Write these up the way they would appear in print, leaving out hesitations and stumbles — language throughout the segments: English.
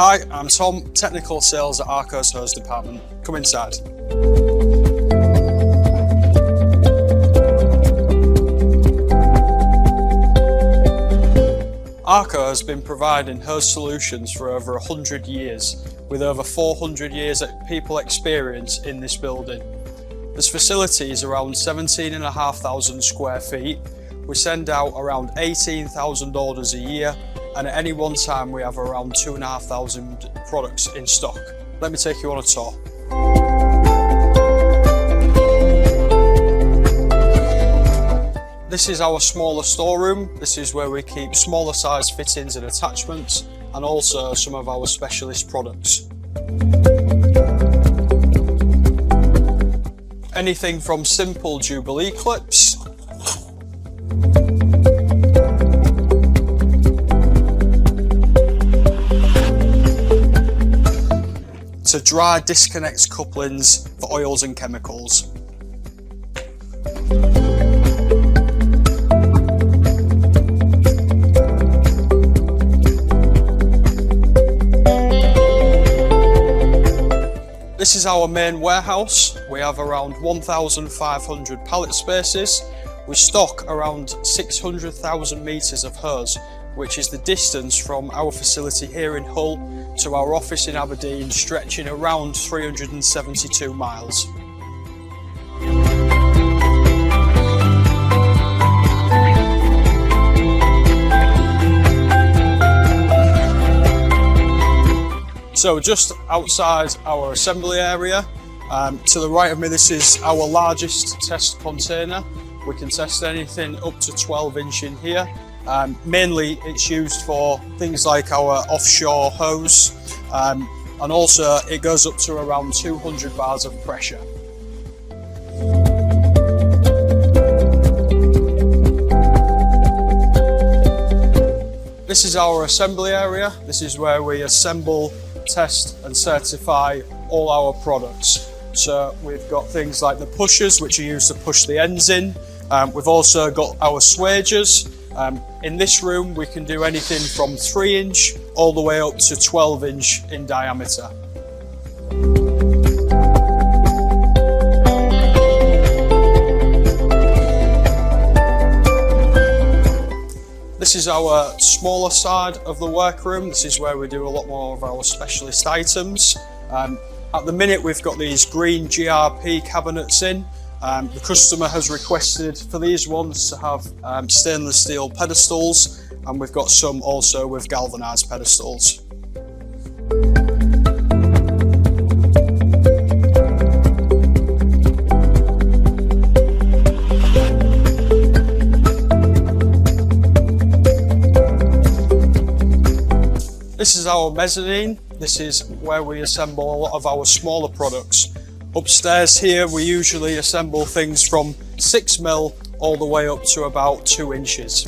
Hi, I'm Tom, Technical Sales at Arco's Hose Department. Come inside. Arco has been providing hose solutions for over 100 years, with over 400 years of people experience in this building. This facility is around 17,500 square feet. We send out around 18,000 orders a year, and at any one time we have around 2,500 products in stock. Let me take you on a tour. This is our smaller storeroom. This is where we keep smaller size fittings and attachments, and also some of our specialist products. Anything from simple Jubilee clips to dry disconnect couplings for oils and chemicals. This is our main warehouse. We have around 1,500 pallet spaces. We stock around 600,000 metres of hose, which is the distance from our facility here in Hull to our office in Aberdeen, stretching around 372 miles. So just outside our assembly area, to the right of me, this is our largest test container. We can test anything up to 12 inch in here. Mainly it's used for things like our offshore hose, and also it goes up to around 200 bars of pressure. This is our assembly area. This is where we assemble, test and certify all our products. So we've got things like the pushers, which are used to push the ends in. We've also got our swagers. In this room we can do anything from 3 inch all the way up to 12 inch in diameter. This is our smaller side of the workroom. This is where we do a lot more of our specialist items. At the minute we've got these green GRP cabinets in. The customer has requested for these ones to have stainless steel pedestals, and we've got some also with galvanised pedestals. This is our mezzanine. This is where we assemble a lot of our smaller products. Upstairs here we usually assemble things from 6mm all the way up to about 2 inches.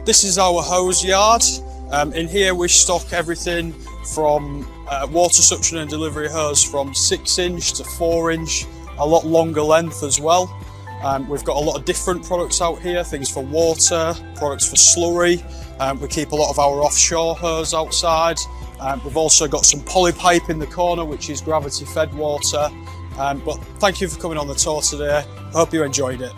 This is our hose yard. In here we stock everything from water suction and delivery hose from 6 inch to 4 inch, a lot longer length as well. We've got a lot of different products out here, things for water, products for slurry. We keep a lot of our offshore hose outside. We've also got some poly pipe in the corner, which is gravity fed water. But thank you for coming on the tour today. I hope you enjoyed it.